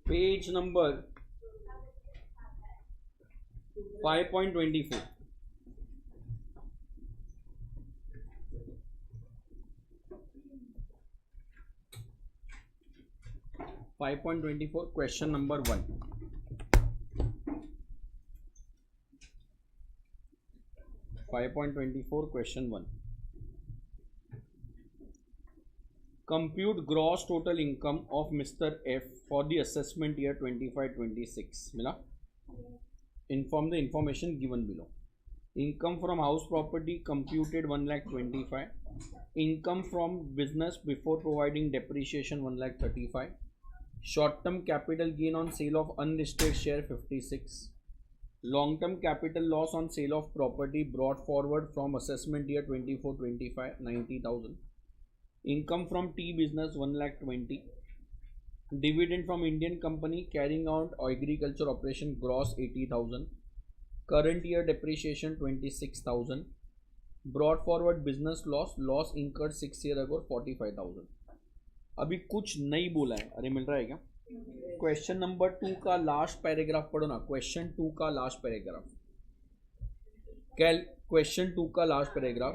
Page number 5.24. 5.24 question number 1. Question 1. Compute gross total income of Mr. F for the assessment year 25-26. मिला? Inform the information given below. Income from house property computed 1,25,000. Income from business before providing depreciation 1,35,000. Short-term capital gain on sale of unlisted share 56. Long-term capital loss on sale of property brought forward from assessment year 24-25 90,000. Income from tea business 1,20,000. Dividend from Indian company carrying out agriculture operation gross 80,000. Current year depreciation 26,000. Brought forward business loss incurred 6 years ago 45,000. अभी कुछ नहीं बोला है. अरे मिल रहा है क्या? Question number 2 का लास्ट पैराग्राफ पढ़ो ना. क्वेश्चन 2 का लास्ट पैराग्राफ. क्वेश्चन 2 का last paragraph.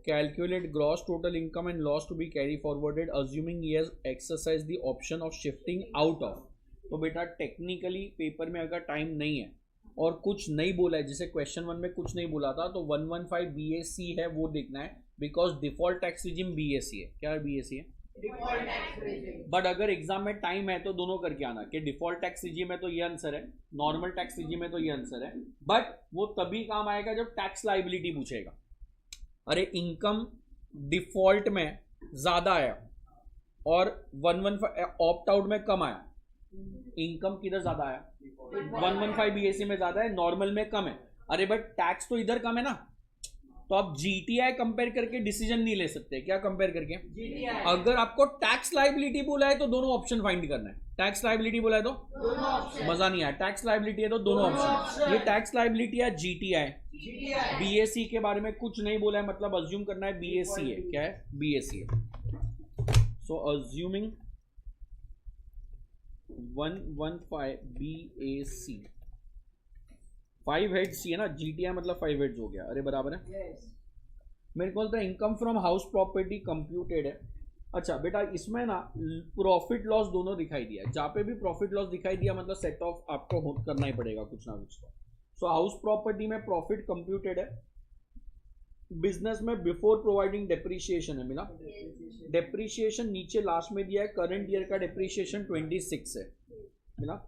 Calculate gross total income and loss to be carry forwarded assuming he has exercise the option of shifting out of. तो बेटा टेक्निकली पेपर में अगर time नहीं है और कुछ नहीं बोला है, जैसे क्वेश्चन 1 में कुछ नहीं बोला था, तो 115 BAC है वो देखना है, because default tax regime BAC है. क्या BAC है? बट अगर एग्जाम में टाइम है तो दोनों करके आना कि डिफॉल्ट टैक्स रिजीम है तो ये आंसर है, नॉर्मल टैक्स रिजीम है तो ये आंसर है. बट वो तभी काम आएगा जब टैक्स लाइबिलिटी पूछेगा. अरे इनकम डिफॉल्ट में ज्यादा आया और 115 ऑप्ट आउट में कम आया. इनकम किधर ज्यादा आया? 115 BAC में ज्यादा है, नॉर्मल में कम है. अरे बट टैक्स तो इधर कम है ना, तो आप GTI कंपेयर करके डिसीजन नहीं ले सकते. क्या कंपेयर करके? GTI. अगर आपको टैक्स लाइबिलिटी बोला है तो दोनों ऑप्शन फाइंड करना है. टैक्स लाइबिलिटी बोला है तो मजा नहीं आया. टैक्स लाइबिलिटी है तो दोनों ऑप्शन. ये टैक्स लाइबिलिटी है GTI. BAC के बारे में कुछ नहीं बोला है, मतलब अज्यूम करना है BAC है. क्या है? BAC है. सो अज्यूमिंग 115 BAC 5 हेड्स है ना. GTI मतलब 5 हेड्स हो गया. अरे बराबर है. मेरे को बोलता है income from house property computed है. अच्छा बेटा इसमें ना प्रॉफिट लॉस दोनों दिखाई दिया. जहाँ पे भी प्रॉफिट लॉस दिखाई दिया मतलब सेट ऑफ आपको करना ही पड़ेगा कुछ ना कुछ. सो हाउस प्रॉपर्टी में प्रॉफिट कंप्यूटेड है. बिजनेस में बिफोर प्रोवाइडिंग डेप्रीशिएशन है. मिला? डेप्रीशिएशन नीचे लास्ट में दिया है. करंट ईयर का डेप्रीशिएशन 26 है. मिला?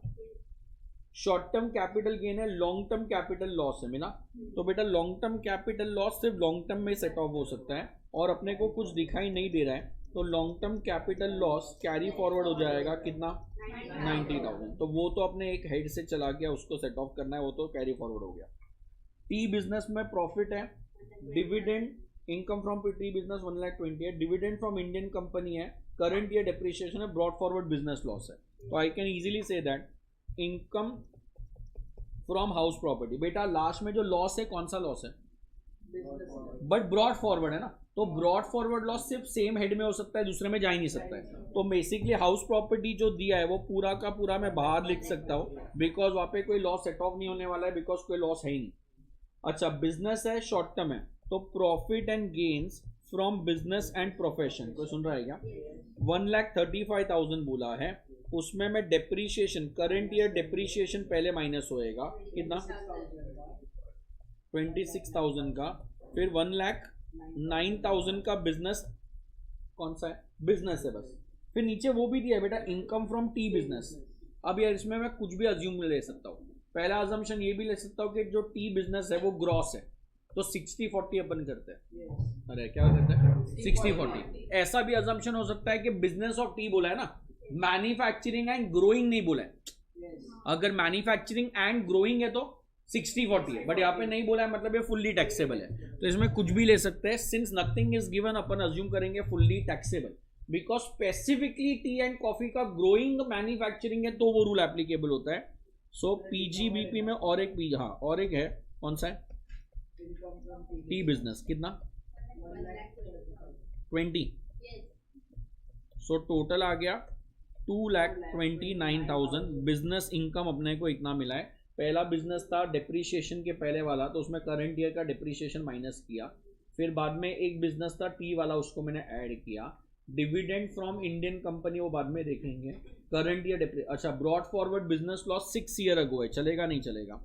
शॉर्ट टर्म कैपिटल गेन है, लॉन्ग टर्म कैपिटल लॉस है. मिला? तो बेटा लॉन्ग टर्म कैपिटल लॉस सिर्फ लॉन्ग टर्म में सेट ऑफ हो सकता है और अपने को कुछ दिखाई नहीं दे रहा है, तो long term capital loss carry forward हो जाएगा कितना? 90,000. तो वो तो अपने एक हेड से चला गया, उसको सेट ऑफ करना है, वो तो कैरी फॉरवर्ड हो गया. टी बिजनेस में प्रॉफिट है. Dividend income from T business 1,20,000 है. डिविडेंड फ्रॉम इंडियन कंपनी है. करंट ईयर डेप्रिसिएशन है. ब्रॉट फॉरवर्ड बिजनेस लॉस है. तो I can easily say that income from house property. बेटा लास्ट में जो लॉस है कौन सा लॉस है? बट ब्रॉड फॉरवर्ड है ना, तो ब्रॉड फॉरवर्ड लॉस सिर्फ सेम हेड में हो सकता है, दूसरे में जा ही नहीं सकता है. तो बेसिकली हाउस प्रॉपर्टी जो दिया है वो पूरा का पूरा मैं बाहर लिख सकता हूँ, बिकॉज वहां पे कोई लॉस सेट ऑफ नहीं होने वाला है, बिकॉज कोई लॉस है ही नहीं. अच्छा बिजनेस है, शॉर्ट टर्म है, तो profit and gains from business and profession. कोई सुन रहा है क्या? 1,35,000 बोला है. उसमें मैं डेप्रीशिएशन, करंट ईयर डेप्रीशिएशन पहले माइनस होएगा कितना? 26,000 का. फिर 1,09,000 का बिजनेस. कौन सा है? बिजनेस है बस. फिर नीचे वो भी दिया है बेटा इनकम फ्रॉम टी बिजनेस. अब यार इसमें मैं कुछ भी अज्यूम ले सकता हूँ. पहला अजम्पशन ये भी ले सकता हूँ कि जो टी बिजनेस है वो ग्रॉस है, तो 60-40 अपन करते हैं. अरे क्या करते हैं? 60-40. ऐसा भी अजम्पशन हो सकता है कि बिजनेस ऑफ टी बोला है ना, मैन्युफैक्चरिंग एंड ग्रोइंग नहीं बोला है. अगर मैन्युफैक्चरिंग एंड ग्रोइंग है तो 60-40 है, बट यहाँ पे नहीं बोला है, मतलब ये फुल्ली टैक्सेबल है. तो इसमें कुछ भी ले सकते हैं. सिंस नथिंग इज गिवन अपन अज्यूम करेंगे fully taxable, because specifically tea and coffee का ग्रोइंग मैन्युफैक्चरिंग है तो वो रूल एप्लीकेबल होता है. सो पीजीबीपी में और एक हाँ और एक है, कौन सा है? T business. कितना? 20. सो टोटल आ गया 2,29,000 बिजनेस इनकम अपने को इतना मिला है। पहला बिजनेस था डिप्रिशिएशन के पहले वाला, तो उसमें करंट ईयर का डिप्रिशिएशन माइनस किया। फिर बाद में एक बिजनेस था टी वाला, उसको मैंने ऐड किया। डिविडेंड फ्रॉम इंडियन कंपनी वो बाद में देखेंगे। करंट ईयर अच्छा, brought forward business loss 6 year ago है, चलेगा नहीं चलेगा?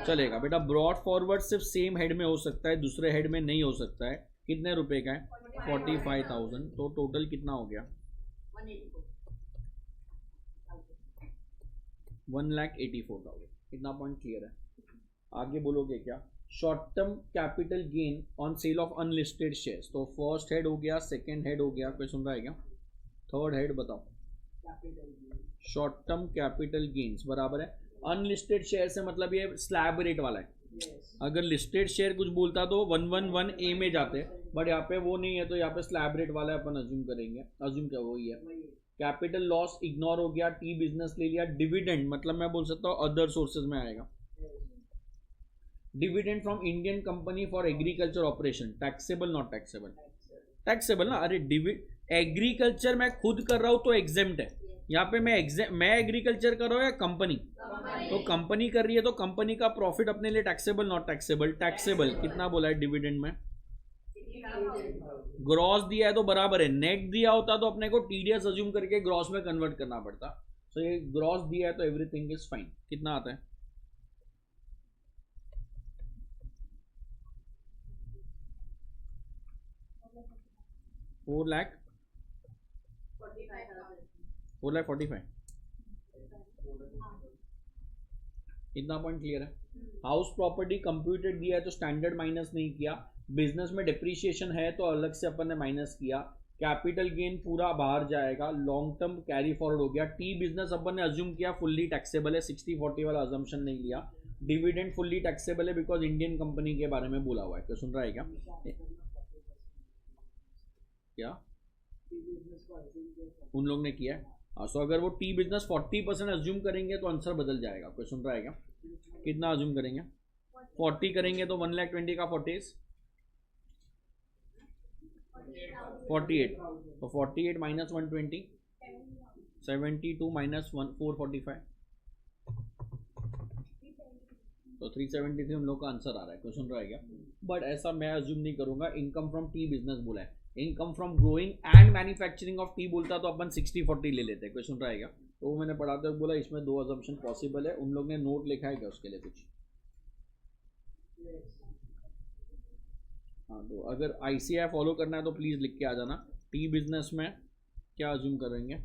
चलेगा बेटा। ब्रॉड फॉरवर्ड सिर्फ सेम हेड में हो सकता है, दूसरे हेड में नहीं हो सकता है। कितने रुपए का है? 45,000। तो टोटल कितना हो गया? 1,84,000। इतना पॉइंट क्लियर है? आगे बोलोगे क्या? Short term capital gain on sale of unlisted shares. तो फर्स्ट हेड हो गया, सेकंड हेड हो गया, कोई सुन रहा है क्या? थर्ड हेड बताओ। शॉर्ट टर्म कैपिटल गेन्स बराबर है अनलिस्टेड शेयर से, मतलब ये स्लैब रेट वाला है। अगर लिस्टेड शेयर कुछ बोलता तो 111A में जाते, बट यहाँ पे वो नहीं है, तो यहाँ पे स्लैब रेट वाला है, अपन अज्यूम करेंगे। अज्यूम क्या वही है। कैपिटल लॉस इग्नोर हो गया, टी बिजनेस ले लिया। डिविडेंड मतलब मैं बोल सकता हूँ अदर सोर्सेज में आएगा। Dividend from Indian company for agriculture operation, taxable not taxable? Taxable ना। अरे एग्रीकल्चर मैं खुद कर रहा हूँ तो एग्जेम्प्ट है। यहाँ पे मैं एग्रीकल्चर कर रहा हूँ या कंपनी? तो कंपनी कर रही है, तो कंपनी का प्रॉफिट अपने लिए टैक्सेबल नॉट टैक्सेबल? टैक्सेबल। कितना बोला है डिविडेंड में? ग्रॉस दिया है तो बराबर है। नेट दिया होता तो अपने को टीडीएस अज्यूम करके ग्रॉस में कन्वर्ट करना पड़ता। तो ये ग्रॉस दिया है तो एवरीथिंग इज फाइन। कितना आता है? 4,45,000। इतना पॉइंट क्लियर है? हाउस प्रॉपर्टी कंप्यूटेड दिया है तो स्टैंडर्ड माइनस नहीं किया। बिजनेस में डिप्रिशिएशन है तो अलग से अपन ने माइनस किया। कैपिटल गेन पूरा बाहर जाएगा। लॉन्ग टर्म कैरी फॉरवर्ड हो गया। टी बिजनेस अपन ने अज्यूम किया फुल्ली टैक्सेबल है, 60-40 वाला अजम्पशन नहीं लिया। डिविडेंड फुल्ली टैक्सेबल है बिकॉज इंडियन कंपनी के बारे में बोला हुआ है। तो सुन रहा है क्या? क्या उन लोग ने किया है? सो अगर वो टी बिजनेस 40% अज्यूम करेंगे तो आंसर बदल जाएगा। कोई सुन रहा है क्या? कितना अज्यूम करेंगे? 40 करेंगे तो 1,20,000 का 40 48। तो 48 माइनस 120 72 माइनस 445 तो 373 हम लोग का आंसर आ रहा है। कोई सुन रहा है क्या? बट ऐसा मैं अज्यूम नहीं करूंगा। इनकम फ्रॉम टी बिजनेस बोला है, income from growing and manufacturing of T बोलता तो अपन 60-40 ले लेते। कोई सुन रहा है क्या? तो वो मैंने पढ़ाते हुए बोला इसमें 2 अजम्पशन पॉसिबल है। उन लोग ने नोट लिखा है क्या उसके लिए कुछ? हाँ, तो अगर ICI फॉलो करना है तो प्लीज लिख के आ जाना। टी बिजनेस में क्या अज्यूम करेंगे?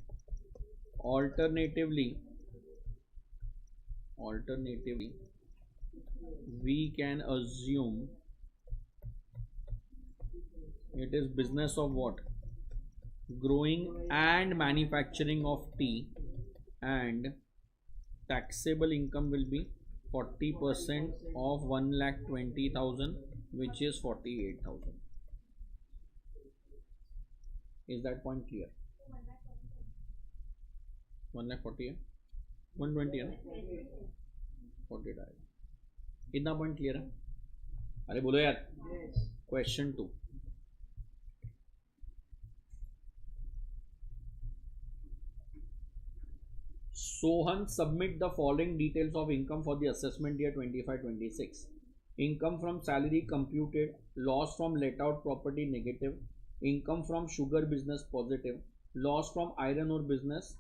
Alternatively we can assume it is business of what? Growing and manufacturing of tea, and taxable income will be 40% of 1,20,000, which is 48,000. Is that point clear? 1,40,000 है, 120 है ना, 48 आएगा। कितना पॉइंट क्लियर है? अरे बोलो यार। Question 2, Sohan submit the following details of income for the assessment year 25-26. Income from salary computed, loss from let out property negative, income from sugar business positive, loss from iron ore business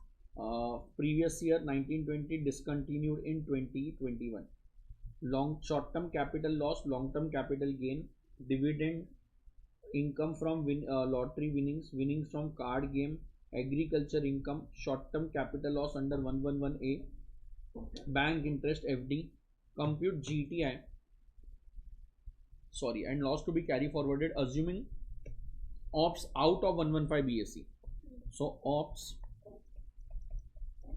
previous year 1920 discontinued in 2021. Long short term capital loss, long term capital gain, dividend income from lottery winnings from card game, agriculture income, short term capital loss under 111A, bank interest FD, compute GTI and loss to be carry forwarded assuming ops out of 115 BAC. So ops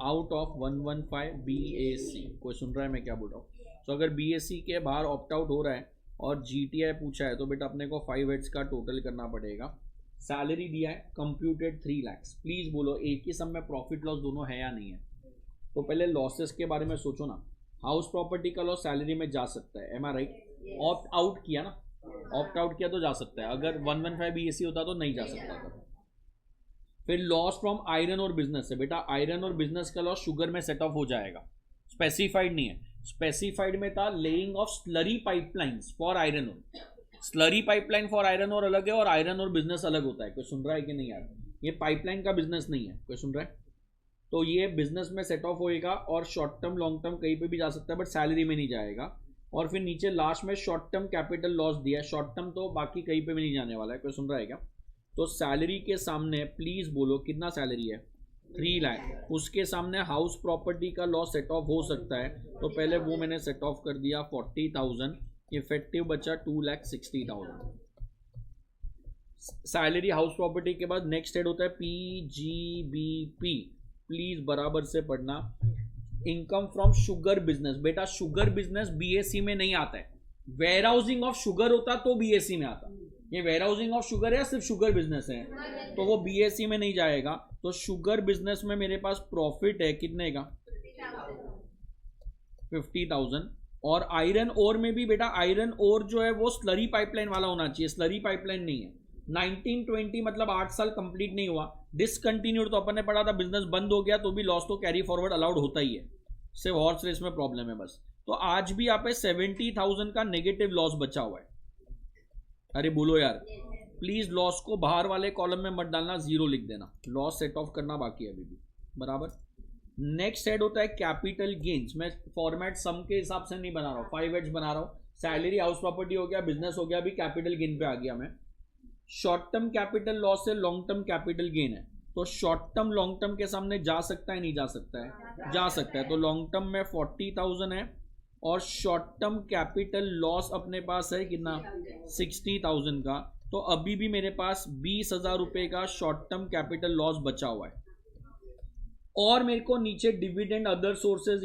out of 115 BAC। कोई सुन रहा है मैं क्या बोल रहा हूँ? तो अगर BAC के बाहर ऑप्ट आउट हो रहा है और GTI पूछा है तो बेटा अपने को 5 हेड्स का टोटल करना पड़ेगा। सैलरी दिया है कंप्यूटेड 3 लाख। प्लीज बोलो एक ही सम में प्रॉफिट लॉस दोनों है या नहीं है? तो पहले लॉसेस के बारे में सोचो ना। हाउस प्रॉपर्टी का लॉस सैलरी में जा सकता है, एम आई राइट? ऑप्ट आउट किया ना, ऑप्ट आउट किया तो जा सकता है। अगर 115 BAC होता तो नहीं जा सकता था। फिर लॉस फ्रॉम आयरन और बिजनेस है, बेटा आयरन और बिजनेस का लॉस शुगर में सेट ऑफ हो जाएगा, स्पेसिफाइड नहीं है, स्पेसिफाइड में था laying of slurry pipelines for iron और, स्लरी पाइपलाइन फॉर आयरन और अलग है और आयरन और बिजनेस अलग होता है, कोई सुन रहा है कि नहीं यार, ये पाइपलाइन का बिजनेस नहीं है, कोई सुन रहा है, तो ये बिजनेस में सेट ऑफ होएगा और शॉर्ट टर्म लॉन्ग टर्म कहीं पे भी जा सकता है बट सैलरी में नहीं जाएगा, और फिर नीचे लास्ट में शॉर्ट टर्म कैपिटल लॉस दिया है, शॉर्ट टर्म तो बाकी कहीं पे भी नहीं जाने वाला है, कोई सुन रहा है क्या, तो सैलरी के सामने प्लीज बोलो कितना सैलरी है 3 लाख, उसके सामने हाउस प्रॉपर्टी का लॉस सेट ऑफ हो सकता है, तो पहले वो मैंने सेट ऑफ कर दिया 40,000, इफेक्टिव बचा 2,60,000। सैलरी हाउस प्रॉपर्टी के बाद नेक्स्ट हेड होता है PGBP, प्लीज बराबर से पढ़ना, इनकम फ्रॉम शुगर बिजनेस, बेटा शुगर बिजनेस BSc में नहीं आता है, वेयर हाउसिंग ऑफ शुगर होता तो BSc में आता, ये वेयर हाउसिंग ऑफ शुगर है या सिर्फ शुगर बिजनेस है, तो वो BSc में नहीं जाएगा, तो शुगर बिजनेस में मेरे पास प्रॉफिट है कितने का 50,000, और आयरन ओर में भी बेटा आयरन ओर जो है वो स्लरी पाइपलाइन वाला होना चाहिए, स्लरी पाइपलाइन नहीं है, 1920 मतलब 8 साल कंप्लीट नहीं हुआ, डिसकंटिन्यूड तो अपन ने पढ़ा था, बिजनेस बंद हो गया तो भी लॉस तो कैरी फॉरवर्ड अलाउड होता ही है, सिर्फ हॉर्स रेस में प्रॉब्लम है बस, तो आज भी यहाँ पे 70,000 का नेगेटिव लॉस बचा हुआ है, अरे बोलो यार प्लीज लॉस को बाहर वाले कॉलम में मत डालना, 0 लिख देना, लॉस सेट ऑफ करना बाकी है अभी भी, बराबर। नेक्स्ट हेड होता है कैपिटल गेन्स, मैं फॉर्मेट सम के हिसाब से नहीं बना रहा हूँ, 5 हेड्स बना रहा हूँ, सैलरी हाउस प्रॉपर्टी हो गया, बिजनेस हो गया, अभी कैपिटल गेन पे आ गया मैं, शॉर्ट टर्म कैपिटल लॉस से लॉन्ग टर्म कैपिटल गेन है, तो शॉर्ट टर्म लॉन्ग टर्म के सामने जा सकता है नहीं जा सकता है, जा सकता है, तो लॉन्ग टर्म में 40,000 है और शॉर्ट टर्म कैपिटल लॉस अपने पास है कितना 60,000 का, तो अभी भी मेरे पास 20,000 रुपए का शॉर्ट टर्म कैपिटल लॉस बचा हुआ है, और मेरे को नीचे dividend other sources,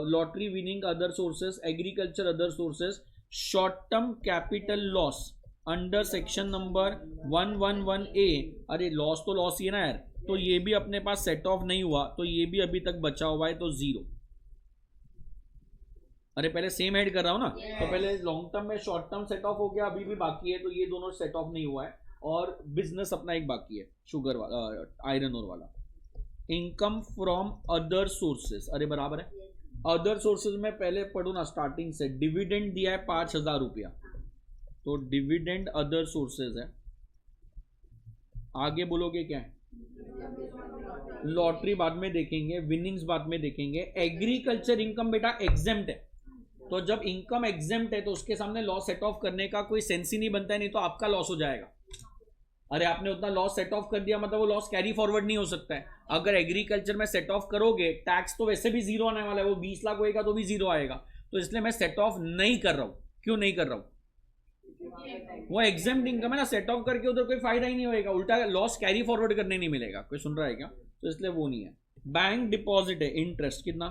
lottery winning other sources, agriculture other sources, short term capital loss under section number 111A, अरे लॉस तो लॉस ही है ना यार, तो ये भी अपने पास सेट ऑफ नहीं हुआ, तो ये भी अभी तक बचा हुआ है, तो 0, अरे पहले सेम ऐड कर रहा हूं ना, तो पहले लॉन्ग टर्म में शॉर्ट टर्म सेट ऑफ हो गया, अभी भी बाकी है, तो ये दोनों सेट ऑफ नहीं हुआ है, और बिजनेस अपना एक बाकी है शुगर वाला, आयरन ओर वाला, इनकम फ्रॉम अदर सोर्सेस, अरे बराबर है, अदर सोर्सेज में पहले पढ़ू ना स्टार्टिंग से, डिविडेंड दिया है 5,000 रुपया, तो डिविडेंड अदर सोर्सेज है, आगे बोलोगे क्या है, लॉटरी बाद में देखेंगे, विनिंग्स बाद में देखेंगे, एग्रीकल्चर इनकम बेटा एग्जेम्प्ट है, तो जब इनकम एग्जेम्प्ट है तो उसके सामने लॉस सेट ऑफ करने का कोई सेंस ही नहीं बनता है, नहीं तो आपका लॉस हो जाएगा, अरे आपने उतना लॉस सेट ऑफ कर दिया मतलब वो लॉस कैरी फॉरवर्ड नहीं हो सकता है, अगर एग्रीकल्चर में सेट ऑफ करोगे टैक्स तो वैसे भी 0 आने वाला है, वो 20 लाख होएगा तो भी 0 आएगा, तो इसलिए मैं सेट ऑफ नहीं कर रहा हूं, क्यों नहीं कर रहा हूं, वो एग्जेम्प्ट इनकम है ना, सेट ऑफ करके उधर कोई फायदा ही नहीं होएगा, उल्टा लॉस कैरी फॉरवर्ड करने नहीं मिलेगा, कोई सुन रहा है क्या, तो इसलिए वो नहीं है। बैंक डिपॉजिट है, इंटरेस्ट कितना,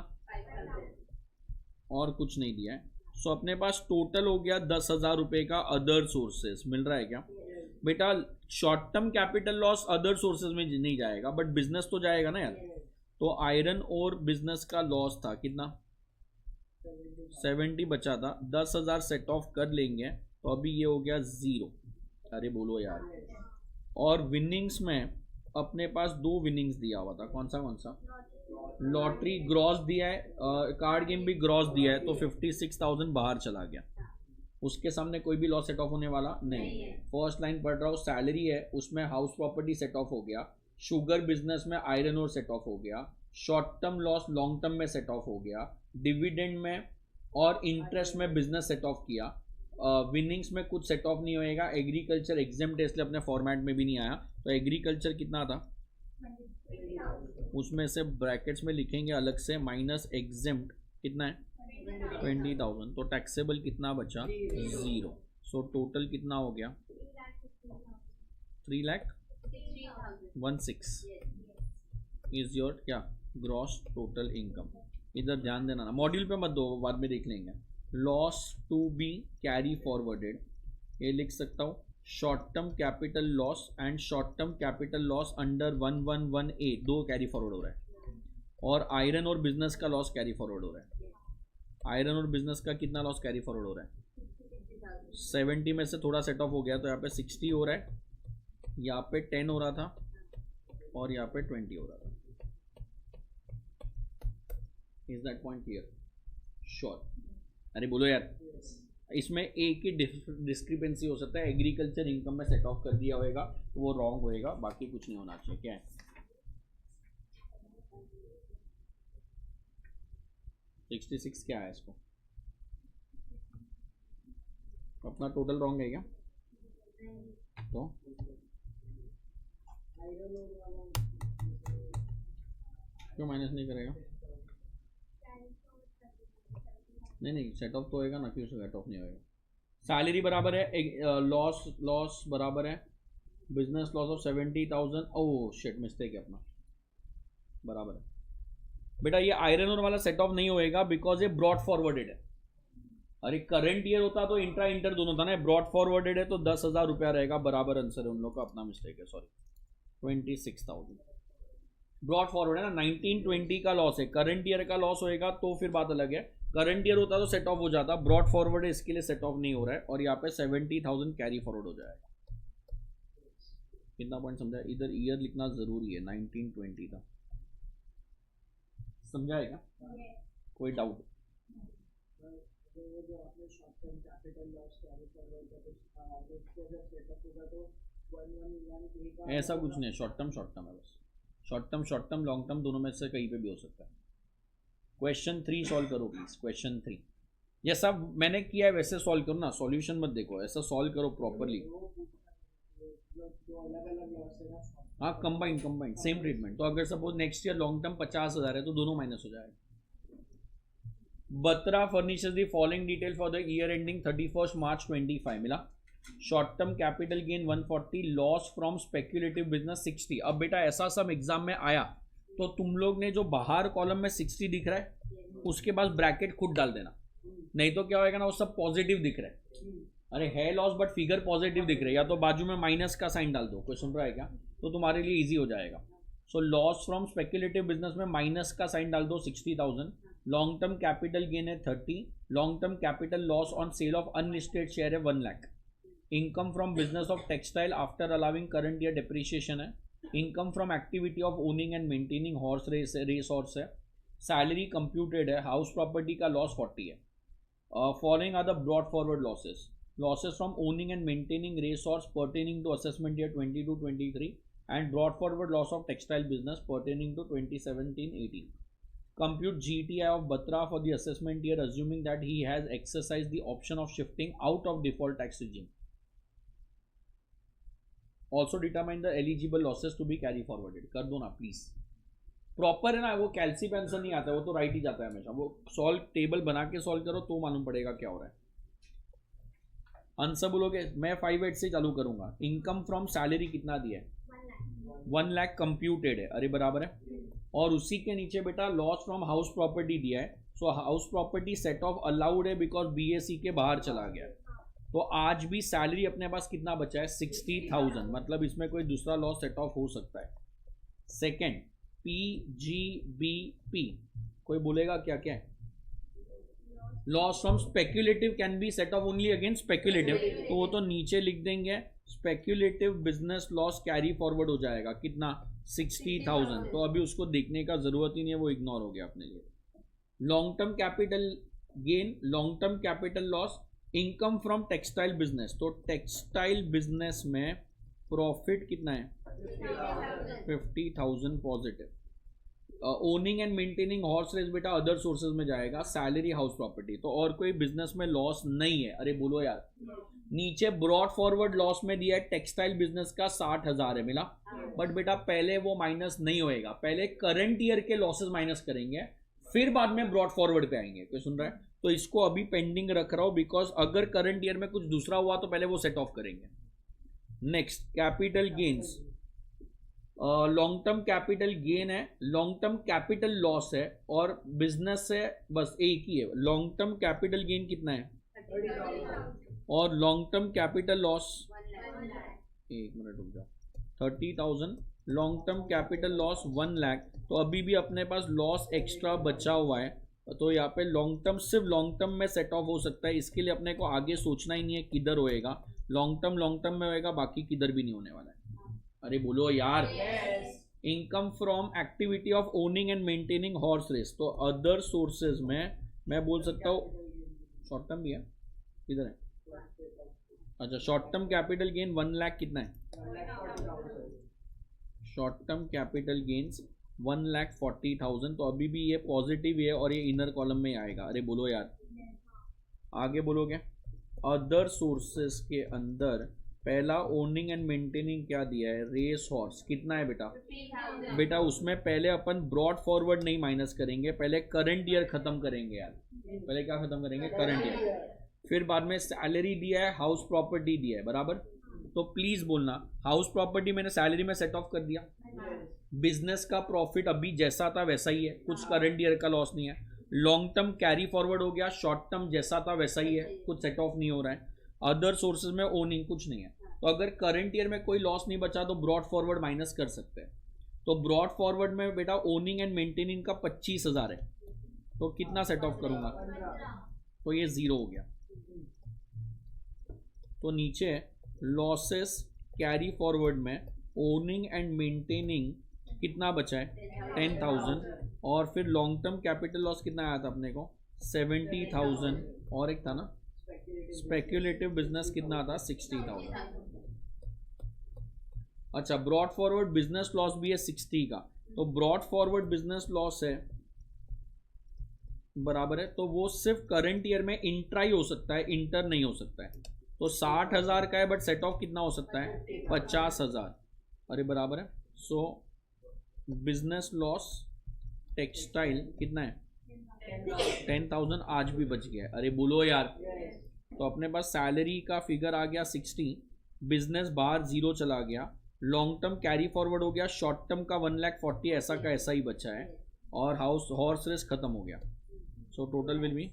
और कुछ नहीं दिया है, सो अपने पास टोटल हो गया 10,000 रुपए का अदर सोर्सेस मिल रहा है क्या बेटा, short term capital loss other sources में नहीं जाएगा बट बिजनेस तो जाएगा ना यार, तो आयरन और बिजनेस का लॉस था कितना 70 बचा था, 10,000 सेट ऑफ कर लेंगे तो अभी ये हो गया 0, अरे बोलो यार, और विनिंग्स में अपने पास 2 विनिंग्स दिया हुआ था, कौन सा लॉटरी ग्रॉस दिया है, कार्ड गेम भी ग्रॉस दिया है, तो 56,000 बाहर चला गया, उसके सामने कोई भी लॉस सेट ऑफ होने वाला नहीं, फर्स्ट लाइन पढ़ रहा हूँ, सैलरी है उसमें हाउस प्रॉपर्टी सेट ऑफ हो गया, शुगर बिजनेस में आयरन और सेट ऑफ हो गया, short term loss long term में सेट ऑफ हो गया, डिविडेंड में और इंटरेस्ट में बिजनेस सेट ऑफ किया, विनिंग्स में कुछ सेट ऑफ नहीं होएगा, एग्रीकल्चर एग्जेम्प्ट है इसलिए अपने फॉर्मेट में भी नहीं आया, तो एग्रीकल्चर कितना था उसमें से ब्रैकेट्स में लिखेंगे अलग से, माइनस एग्जेम्प्ट कितना है 20,000, तो टैक्सेबल कितना बचा 0, सो टोटल कितना हो गया 3,16,000 इज योर क्या ग्रॉस टोटल इनकम, इधर ध्यान देना ना, मॉड्यूल पे मत दो बाद में देख लेंगे, loss to be carry forwarded, ये लिख सकता हूँ short term capital loss and short term capital loss under 111A 2 carry forward हो रहा है, और आयरन और बिजनेस का लॉस कैरी फॉरवर्ड हो रहा है, आयरन और बिजनेस का कितना लॉस कैरी फॉरवर्ड हो रहा है 70 में से थोड़ा सेट ऑफ हो गया, तो यहाँ पे 60 हो रहा है, यहाँ पे 10 हो रहा था, और यहाँ पे 20 हो रहा था। Is that point clear? Sure? अरे बोलो यार। इसमें एक ही डिस्क्रिपेंसी हो सकता है, एग्रीकल्चर इनकम में सेट ऑफ कर दिया होगा तो वो रॉन्ग होएगा, बाकी कुछ नहीं होना चाहिए। क्या है 66 क्या है इसको? अपना टोटल रॉन्ग है क्या? तो क्यों माइनस नहीं करेगा? नहीं सेट ऑफ तो होएगा ना, क्यों सेट ऑफ नहीं होएगा? सैलरी बराबर है, लॉस बराबर है business loss of 70,000। Oh shit, mistake है अपना, बराबर है बेटा। ये आयरन ओर वाला सेट ऑफ नहीं होएगा बिकॉज ये ब्रॉड फॉरवर्डेड है। अरे करंट ईयर होता तो इंटर दोनों था ना, ब्रॉड फॉरवर्डेड है तो 10,000 रुपया रहेगा, बराबर आंसर है। उन लोग का अपना मिस्टेक है, सॉरी। 26,000 ब्रॉड फॉरवर्ड है ना, 1920 का लॉस है, करंट ईयर का लॉस होएगा तो फिर बात अलग है। करंट ईयर होता तो सेट ऑफ हो जाता, ब्रॉड फॉरवर्ड है इसके लिए सेट ऑफ नहीं हो रहा है, और यहाँ पे 70,000 कैरी फॉरवर्ड हो जाएगा। कितना पॉइंट समझा? इधर ईयर लिखना जरूरी है, 1920 था, समझाएगा? कोई डाउट? ऐसा कुछ नहीं, शॉर्ट टर्म है बस। शॉर्ट टर्म लॉन्ग टर्म दोनों में से कहीं पे भी हो सकता है। क्वेश्चन 3 सॉल्व करो प्लीज। क्वेश्चन 3 ये सब मैंने किया है, वैसे सॉल्व करो ना, सॉल्यूशन मत देखो, ऐसा सॉल्व करो प्रॉपरली। हाँ कंबाइंड सेम ट्रीटमेंट। तो अगर suppose next year long term 50,000 है तो दोनों माइनस हो जाएगा। Batra furnitures the following detail for the year ending 31 March 25 मिला। Short term capital gain 140, loss from speculative business 60। अब बेटा ऐसा सब एग्जाम में आया तो तुम लोग ने जो बाहर कॉलम में 60 दिख रहा है उसके बाद ब्रैकेट खुद डाल देना, नहीं तो क्या होएगा ना, वो सब पॉजिटिव दिख रहा है। अरे है लॉस बट फिगर पॉजिटिव दिख रहे हैं, या तो बाजू में माइनस का साइन डाल दो। कोई सुन रहा है क्या? तो तुम्हारे लिए इजी हो जाएगा। So loss from speculative business में माइनस का साइन डाल दो, 60,000। लॉन्ग टर्म कैपिटल गेन है 30। Long term capital loss on sale of unlisted share है 1 lakh. Income from business of textile after allowing current year depreciation है। Income from activity of owning and maintaining horse race horse है। Salary computed है। House property का loss 40 है। Following are the brought forward losses. Losses from owning and maintaining racehorse pertaining to assessment year 22-23 and brought forward loss of textile business pertaining to 2017-18. Compute GTI of Batra for the assessment year assuming that he has exercised the option of shifting out of default tax regime. Also determine the eligible losses to be carry forwarded. कर दो ना please, proper है ना, वो कैल्सी पे answer नहीं आता, वो तो राइट ही जाता है हमेशा। वो सॉल्व टेबल बना के सॉल्व करो तो मालूम पड़ेगा क्या हो रहा है। आंसर बोलोगे, मैं 5/8 से चालू करूंगा। इनकम फ्रॉम सैलरी कितना दिया है? 1 लाख कंप्यूटेड है, अरे बराबर है। और उसी के नीचे बेटा लॉस फ्रॉम हाउस प्रॉपर्टी दिया है। सो house property set off allowed है बिकॉज BAC के बाहर चला गया। तो आज भी सैलरी अपने पास कितना बचा है? 60,000, मतलब इसमें कोई दूसरा लॉस सेट ऑफ हो सकता है। सेकेंड PGBP, कोई बोलेगा क्या क्या है? Loss from speculative can be set of only against speculative, तो वो तो नीचे लिख देंगे। Speculative business loss carry forward हो जाएगा कितना? 60,000। तो अभी उसको देखने का जरूरत ही नहीं है, वो इग्नोर हो गया अपने लिए। Long term capital gain, long term capital loss, income from textile business. तो टेक्सटाइल बिजनेस में प्रॉफिट कितना है? 50,000 positive. Owning and maintaining horse race बेटा अदर सोर्सेज में जाएगा। सैलरी हाउस प्रॉपर्टी, तो और कोई बिजनेस में लॉस नहीं है। अरे बोलो यार। नीचे ब्रॉड फॉरवर्ड लॉस में दिया है टेक्सटाइल बिजनेस का 60,000 है मिला, बट बेटा पहले वो माइनस नहीं होएगा, पहले करंट ईयर के लॉसेस माइनस करेंगे फिर बाद में ब्रॉड फॉरवर्ड पे आएंगे। कोई सुन रहा है? तो इसको अभी पेंडिंग रख रहा हूं बिकॉज अगर करंट ईयर में कुछ दूसरा हुआ तो पहले वो सेट ऑफ करेंगे। Next capital gains, long term capital gain है, लॉन्ग टर्म कैपिटल लॉस है, और बिजनेस से बस एक ही है। लॉन्ग टर्म कैपिटल गेन कितना है? 30,000। और लॉन्ग टर्म कैपिटल लॉस, एक मिनट रुक जाओ, 30,000। Long term capital loss 1 lakh. तो अभी भी अपने पास लॉस एक्स्ट्रा बचा हुआ है, तो यहाँ पे लॉन्ग टर्म सिर्फ लॉन्ग टर्म में सेट ऑफ हो सकता है। इसके लिए अपने को आगे सोचना ही नहीं है किधर होएगा। लॉन्ग टर्म में होएगा, बाकी किधर भी नहीं होने वाला है। अरे बोलो यार। Income from activity of owning and maintaining horse race, तो अदर सोर्सेज में मैं बोल सकता हूँ शॉर्ट टर्म भी है, इधर है, अच्छा short term capital gain 1 lakh कितना है, शॉर्ट टर्म कैपिटल गेन्स 1,40,000, तो अभी भी ये पॉजिटिव है और ये इनर कॉलम में आएगा। अरे बोलो यार, आगे बोलोगे। अदर सोर्सेस के अंदर पहला ओनिंग एंड मेंटेनिंग क्या दिया है, रेस हॉर्स, कितना है बेटा, बेटा उसमें पहले अपन ब्रॉड फॉरवर्ड नहीं माइनस करेंगे, पहले करंट ईयर खत्म करेंगे यार, पहले क्या खत्म करेंगे, करंट ईयर, फिर बाद में सैलरी दिया है, हाउस प्रॉपर्टी दिया है, बराबर। तो प्लीज बोलना, हाउस प्रॉपर्टी मैंने सैलरी में सेट ऑफ कर दिया, बिजनेस का प्रॉफिट अभी जैसा था वैसा ही है, कुछ करंट ईयर का लॉस नहीं है, लॉन्ग टर्म कैरी फॉरवर्ड हो गया, शॉर्ट टर्म जैसा था वैसा ही है, कुछ सेट ऑफ नहीं हो रहा है, अदर सोर्सेज में ओनिंग कुछ नहीं है। तो अगर करंट ईयर में कोई लॉस नहीं बचा तो ब्रॉड फॉरवर्ड माइनस कर सकते हैं, तो ब्रॉड फॉरवर्ड में बेटा ओनिंग एंड मेंटेनिंग का 25,000 है, तो कितना सेट ऑफ करूंगा, तो ये 0 हो गया। तो नीचे लॉसेस कैरी फॉरवर्ड में ओनिंग एंड मेंटेनिंग कितना बचा है 10,000, और फिर लॉन्ग टर्म कैपिटल लॉस कितना आया था अपने को 70,000, और एक था ना स्पेक्यूलेटिव बिजनेस कितना था 60,000। अच्छा ब्रॉड फॉरवर्ड बिजनेस लॉस भी है 60 का, तो ब्रॉड फॉरवर्ड बिजनेस लॉस है बराबर है, तो वो सिर्फ करंट ईयर में इंट्रा ही हो सकता है, इंटर नहीं हो सकता है, तो 60,000 का है, बट सेट ऑफ कितना हो सकता है 50,000, अरे बराबर है। सो बिजनेस लॉस टेक्सटाइल कितना है 10,000, आज भी बच गया है, अरे बोलो यार। तो अपने पास सैलरी का फिगर आ गया 60, बिजनेस बाहर 0 चला गया, लॉन्ग टर्म कैरी फॉरवर्ड हो गया, शॉर्ट टर्म का 1,40,000 ऐसा का ऐसा ही बचा है, और हाउस हॉर्स रेस खत्म हो गया। So total will be,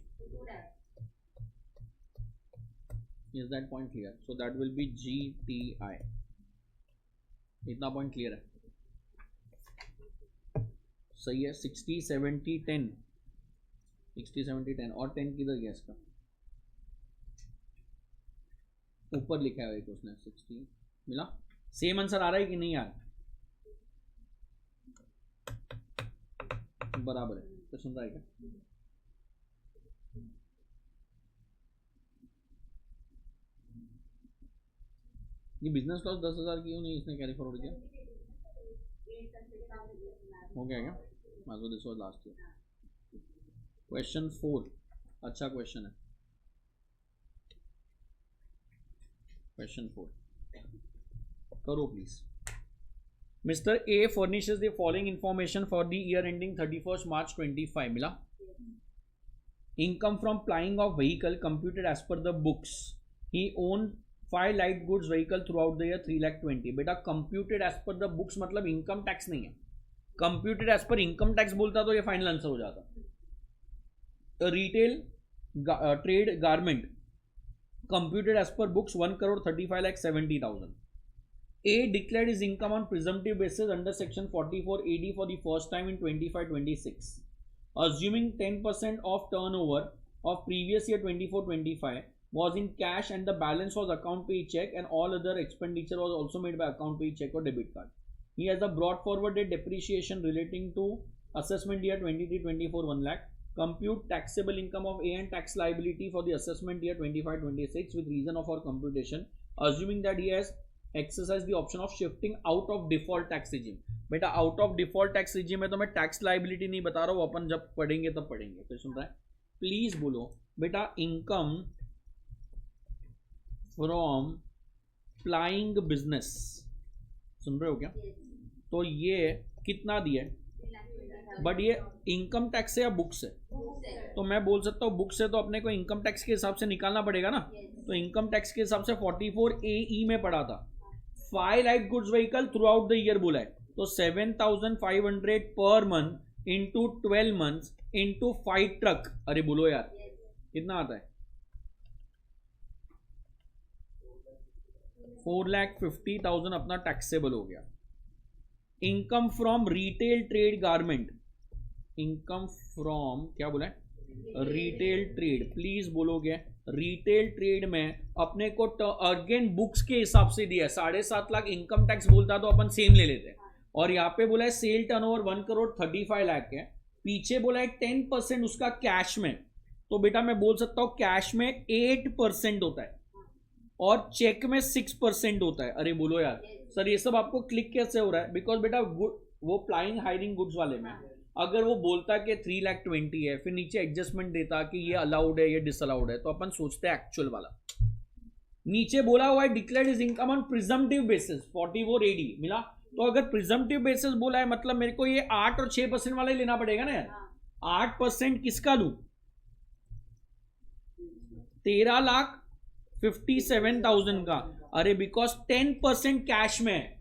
is that point clear? So that will be GTI. इतना पॉइंट क्लियर है, सही है। 60 70 10, 60 70 10, और 10 किधर गया इसका, ऊपर लिखा है एक उसने 60 मिला। सेम आंसर आ रहा है कि नहीं यार, बराबर है, तो सुन रहा है क्या, ये बिजनेस लॉस 10,000 क्यों नहीं इसने कैरी फॉरवर्ड किया, हो गया क्या, माजो this was last year. Question 4 अच्छा क्वेश्चन है, क्वेश्चन 4 करो please. Mister A furnishes the following information for the year ending 31 March 25, मिला। Income from plying of vehicle computed as per the books, he own 5 light goods vehicle throughout the year 3,20,000। बेटा computed as per the books मतलब income tax नहीं है, computed as per income tax बोलता तो ये final answer हो जाता। Retail trade garment computed as per books 1,35,70,000। A declared his income on presumptive basis under section 44 AD for the first time in 25-26. Assuming 10% of turnover of previous year 24-25 was in cash and the balance was account pay check and all other expenditure was also made by account pay check or debit card. He has a brought forwarded depreciation relating to assessment year 23-24 1 lakh. Compute taxable income of A and tax liability for the assessment year 25-26 with reason of our computation. Assuming that he has exercise the option of shifting out of default tax regime. बेटा out of default tax regime में तो मैं tax liability नहीं बता रहा हूँ, अपन जब पढ़ेंगे तब पढ़ेंगे। तो सुन रहा है, प्लीज बोलो बेटा इनकम फ्रॉम प्लाइंग बिजनेस, सुन रहे हो क्या? तो ये कितना दिया है, बट ये इनकम टैक्स है या बुक्स है? तो मैं बोल सकता हूँ बुक्स है, तो अपने को इनकम टैक्स के हिसाब से निकालना पड़ेगा ना। तो इनकम टैक्स के हिसाब से 44 AE में पड़ा था, 5 light goods vehicle throughout the year बोला है, तो 7,500 per month into 12 months into 5 truck. अरे बोलो यार कितना आता है? 4,50,000 अपना टैक्सेबल हो गया। Income from retail trade garment, income from क्या बोला है? Retail trade. प्लीज बोलोगे रिटेल ट्रेड में अपने को अगेन बुक्स के हिसाब से दिया 7.5 लाख इनकम टैक्स बोलता तो अपन सेम ले लेते, और यहाँ पे बोला है सेल टर्नओवर 1 करोड़ 35 लाख है, पीछे बोला है 10% उसका कैश में, तो बेटा मैं बोल सकता हूं कैश में 8% होता है और चेक में 6% होता है। अरे बोलो यार सर ये सब आपको क्लिक कैसे हो रहा है? बिकॉज बेटा वो प्लाइंग हायरिंग गुड्स वाले में अगर वो बोलता कि 3,20,000 है, फिर नीचे एडजस्टमेंट देता कि ये अलाउड है ये डिसअलाउड है, तो अपन सोचते हैं एक्चुअल वाला। नीचे बोला हुआ है declared is income on presumptive basis 44 AD मिला, तो अगर प्रिजम्पटिव बेसिस बोला है मतलब मेरे को ये 8 और 6% वाला ही लेना पड़ेगा ना यार। 8% किसका लूं? 13,57,000 का। अरे बिकॉज 10% कैश में है।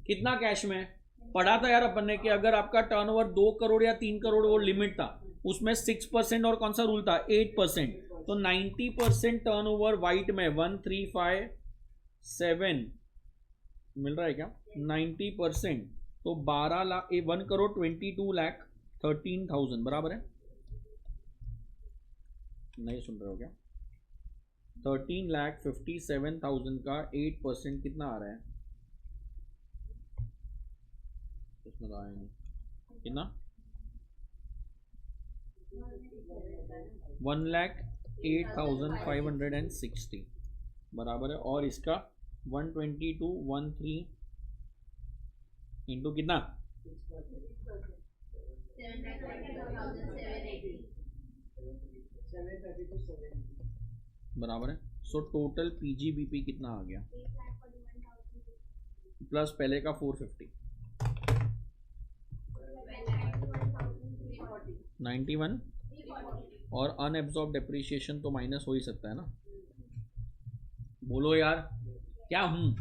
कितना कैश में है? पढ़ा था यार अपन ने कि अगर आपका टर्नओवर 2 करोड़ या 3 करोड़ वो लिमिट था, उसमें 6% और कौन सा रूल था? 8%। तो 90% टर्नओवर वाइट में 1357 मिल रहा है क्या? 90% तो 12 लाख 1 करोड़ 22,13,000 बराबर है। नहीं सुन रहे हो क्या? 13,57,000 का 8% कितना आ रहा है? इसमें आया नहीं कितना? 1,08,560 बराबर है। और इसका 122,13 इंटू कितना? 7,32,780 बराबर है। सो टोटल पीजीबीपी कितना आ गया? प्लस पहले का 450 91 और अनएब्सॉर्ब डेप्रिसिएशन तो माइनस हो ही सकता है ना। बोलो यार क्या हूं?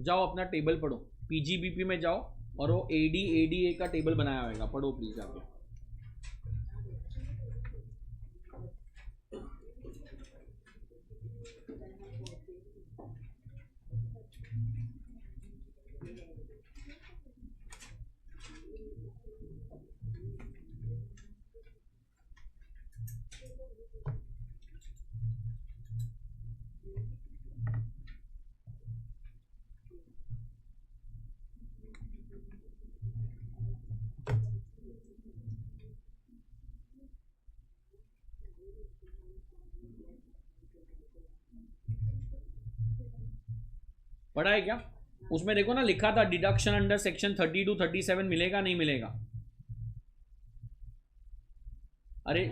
जाओ अपना टेबल पढ़ो, पीजीबीपी में जाओ और वो एडीए का टेबल बनाया होगा, पढ़ो प्लीज जाके। पढ़ा है क्या? उसमें देखो ना लिखा था डिडक्शन अंडर सेक्शन 32 37 मिलेगा नहीं मिलेगा? अरे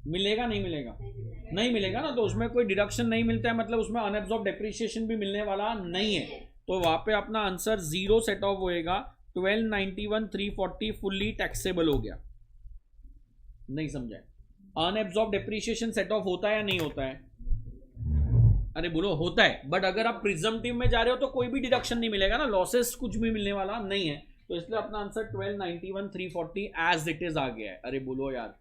मिलेगा नहीं मिलेगा? नहीं मिलेगा ना, तो उसमें कोई डिडक्शन नहीं मिलता है मतलब उसमें अनएब्सॉर्ब डेप्रिसिएशन भी मिलने वाला नहीं है। तो वहां पे अपना आंसर 0 सेट ऑफ होएगा। 1291,340 फुल्ली टैक्सेबल हो गया। नहीं समझा? अनएब्सॉर्ब डेप्रिसिएशन सेट ऑफ होता है या नहीं होता है? अरे बोलो होता है, बट अगर आप प्रिजम्पटिव में जा रहे हो तो कोई भी डिडक्शन नहीं मिलेगा ना, लॉसेस कुछ भी मिलने वाला नहीं है। तो इसलिए अपना आंसर 1291,340 एज इट इज आ गया है। अरे बोलो यार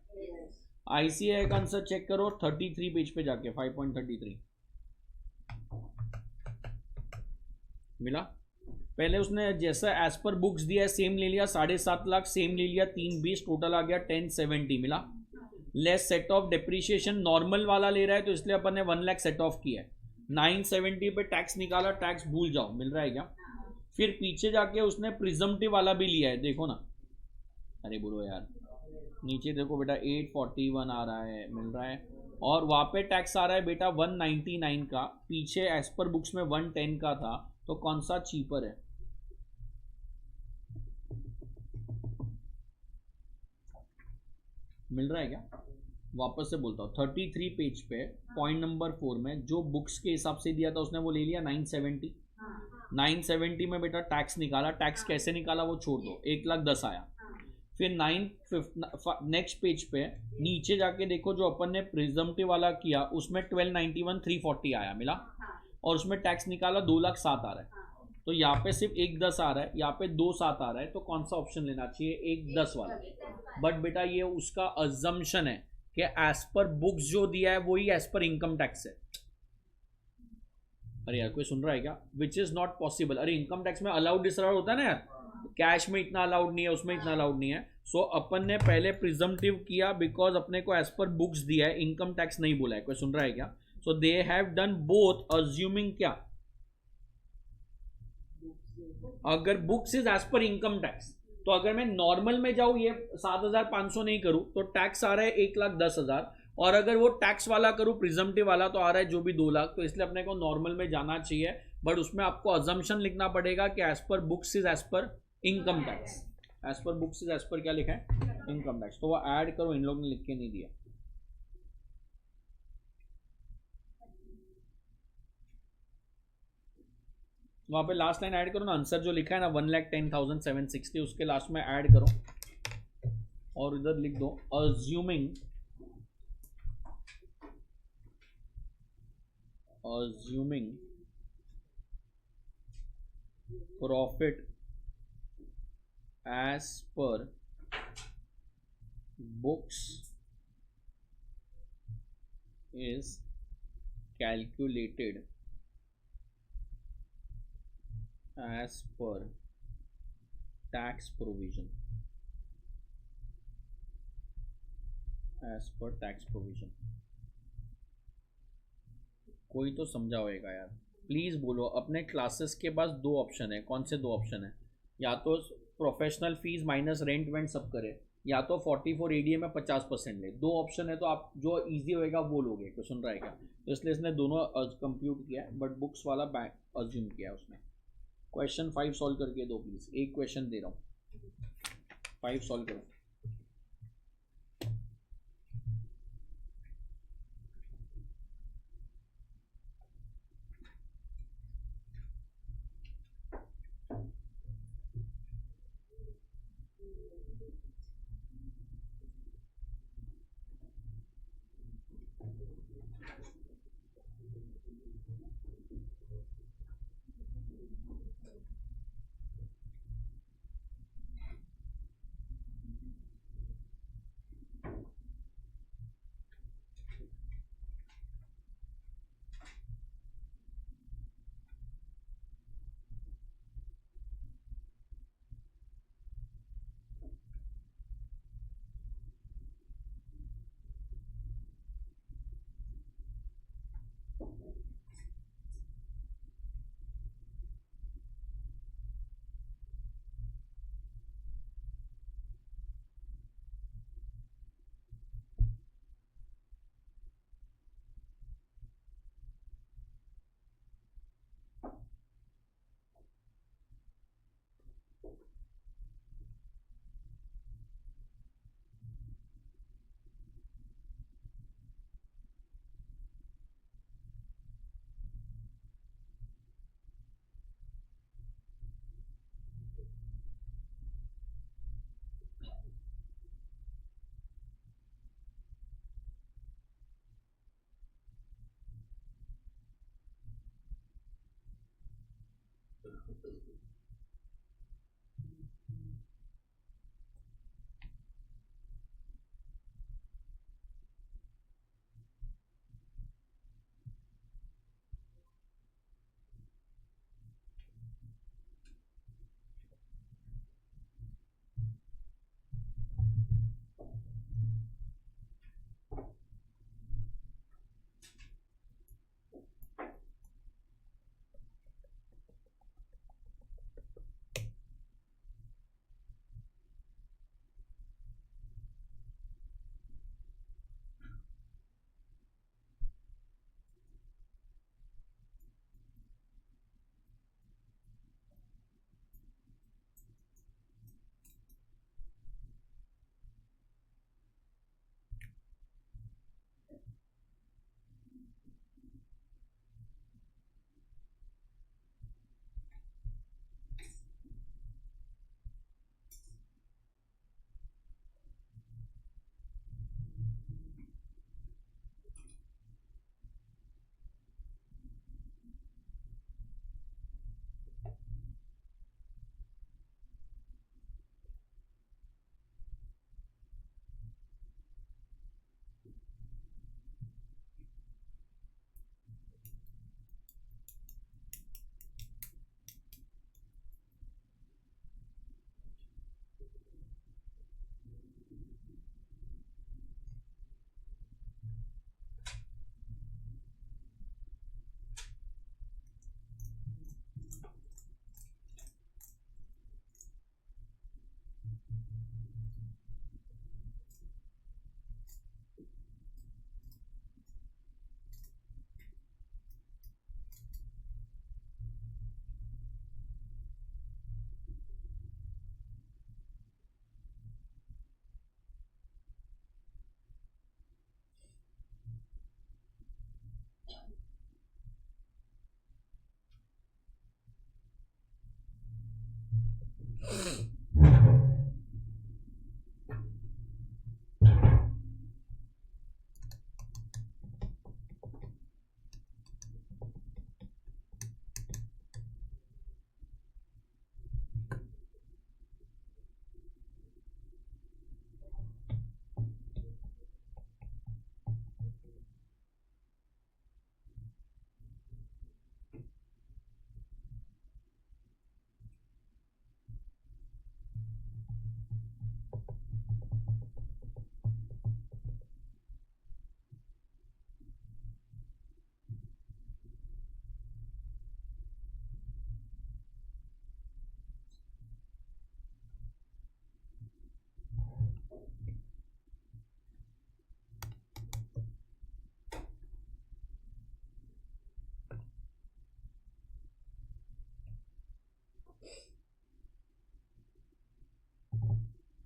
आईसीए का आंसर चेक करो 33 पेज पे जाके 5.33 मिला। पहले उसने जैसा एज पर बुक्स दिया है सेम ले लिया, 7.5 लाख सेम ले लिया, 320 टोटल आ गया 1070 मिला। Less set of depreciation normal वाला ले रहा है तो इसलिए अपन ने 1 लाख सेट ऑफ किया है। 970 पे टैक्स निकाला, टैक्स भूल जाओ, मिल रहा है क्या? फिर पीछे जाके उसने प्रिजम्पटिव वाला भी लिया है, देखो ना। अरे बोलो यार नीचे देखो बेटा 841 आ रहा है, मिल रहा है। और वहाँ पे टैक्स आ रहा है बेटा 199 का, पीछे एज पर बुक्स में 110 का था, तो कौन सा चीपर है? मिल रहा है क्या? वापस से बोलता हूँ 33 पेज पे पॉइंट नंबर 4 में जो बुक्स के हिसाब से दिया था उसने वो ले लिया 970। 970 में बेटा टैक्स निकाला, टैक्स कैसे निकाला वो छोड़ दो, 1,10,000 आया। फिर नेक्स्ट पेज पे नीचे जाके देखो जो अपन ने प्रिजम्पटिव वाला किया उसमें 1291,340 आया मिला, और उसमें टैक्स निकाला 2,07,000 आ रहा है। तो यहाँ पे सिर्फ 1,10,000 आ रहा है, यहाँ पे 2,07,000 आ रहा है, तो कौन सा ऑप्शन लेना चाहिए? 1,10,000 वाला। बट बेटा ये उसका अजम्पशन है कि एज पर बुक्स जो दिया है वही एज पर इनकम टैक्स है। अरे यार कोई सुन रहा है क्या? Which is not possible. अरे इनकम टैक्स में अलाउड डिसअलाउड होता है ना यार, कैश में इतना अलाउड नहीं है, उसमें इतना अलाउड नहीं है। सो अपन ने पहले प्रिजम्पटिव किया बिकॉज अपने को एज पर बुक्स दिया है, इनकम टैक्स नहीं बोला है। कोई सुन रहा है क्या? So they have done both assuming क्या? अगर books is as per income tax, तो अगर मैं नॉर्मल में जाऊं ये 7,500 नहीं करूं तो टैक्स आ रहा है 1,10,000, और अगर वो टैक्स वाला करूं प्रिजम्पटिव वाला तो आ रहा है जो भी 2 लाख, तो इसलिए अपने को नॉर्मल में जाना चाहिए। बट उसमें आपको अजम्पशन लिखना पड़ेगा कि as per books is as per income tax, as per books is as per क्या लिखा है, इनकम टैक्स। तो वो ऐड करो, इन लोग ने लिख के नहीं दिया। वहां पे लास्ट लाइन ऐड करो ना, आंसर जो लिखा है ना 1,10,760 उसके लास्ट में ऐड करो और इधर लिख दो assuming profit as per books is calculated as per tax provision, as per tax provision। कोई तो समझा होएगा यार, प्लीज बोलो। अपने क्लासेस के पास 2 ऑप्शन है, कौन से 2 ऑप्शन है? या तो professional fees minus rent went सब करे, या तो 44 एडीए में 50% ले। 2 ऑप्शन है, तो आप जो इजी होएगा वो लोगे। क्वेश्चन रहेगा, तो इसलिए इसने दोनों कंप्यूट किया है, बट बुक्स वाला बैंक अज्यूम किया उसने। क्वेश्चन 5 सॉल्व करके दो प्लीज, एक क्वेश्चन दे रहा हूँ, 5 सॉल्व करो।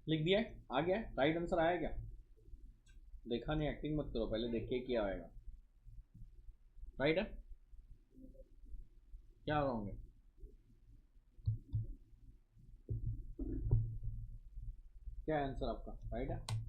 लिख दिया है, आ गया राइट आंसर आया क्या? देखा नहीं, एक्टिंग मत करो, पहले देखिए क्या आएगा। राइट है, क्या रॉन्ग है? क्या आंसर आपका राइट है?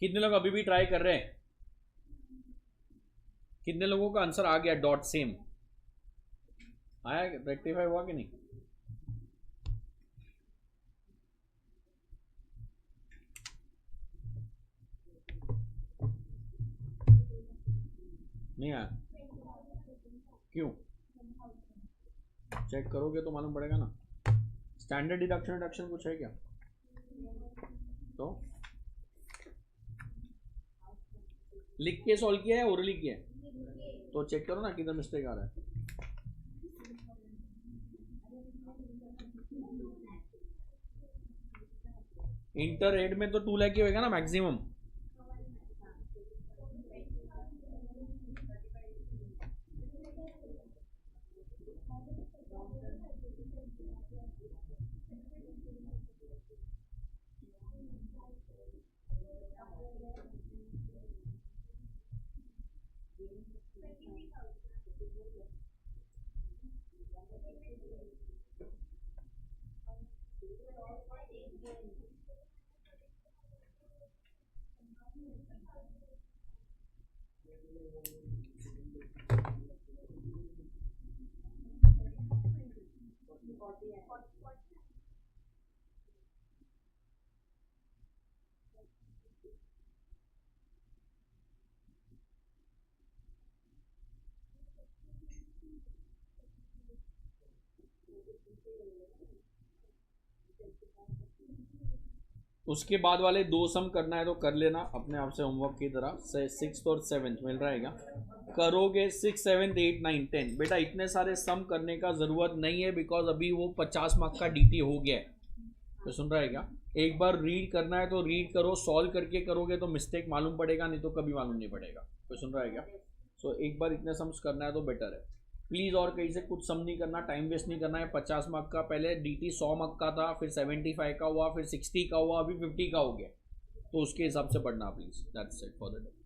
कितने लोग अभी भी ट्राई कर रहे हैं? कितने लोगों का आंसर आ गया डॉट सेम आया? रेक्टिफाई हुआ कि नहीं? नहीं आया? क्यों? चेक करोगे तो मालूम पड़ेगा ना। स्टैंडर्ड डिडक्शन कुछ है क्या? तो लिख के सॉल्व किया है, ओरली किया है? तो चेक करो ना किधर मिस्टेक आ रहा है। इंटर एड में तो 2 लाख ही होगा ना मैक्सिमम। उसके बाद वाले 2 सम करना है तो कर लेना अपने आप से होमवर्क की तरह से। 6th और 7th मिल रहेगा, करोगे 6, 7, 8, 9, 10। बेटा इतने सारे सम करने का ज़रूरत नहीं है बिकॉज अभी वो 50 मार्क का डीटी हो गया है। तो सुन रहा है क्या? एक बार रीड करना है तो रीड करो, सॉल्व करके करोगे तो मिस्टेक मालूम पड़ेगा, नहीं तो कभी मालूम नहीं पड़ेगा। तो सुन रहा है क्या? सो एक बार इतने सम्स करना है तो बेटर है प्लीज़। और कहीं से कुछ सम नहीं करना, टाइम वेस्ट नहीं करना है। 50 मार्क का पहले डीटी 100 मार्क का था, फिर 75 का हुआ, फिर 60 का हुआ, अभी 50 का हो गया। तो उसके हिसाब से पढ़ना please. That's it for the day.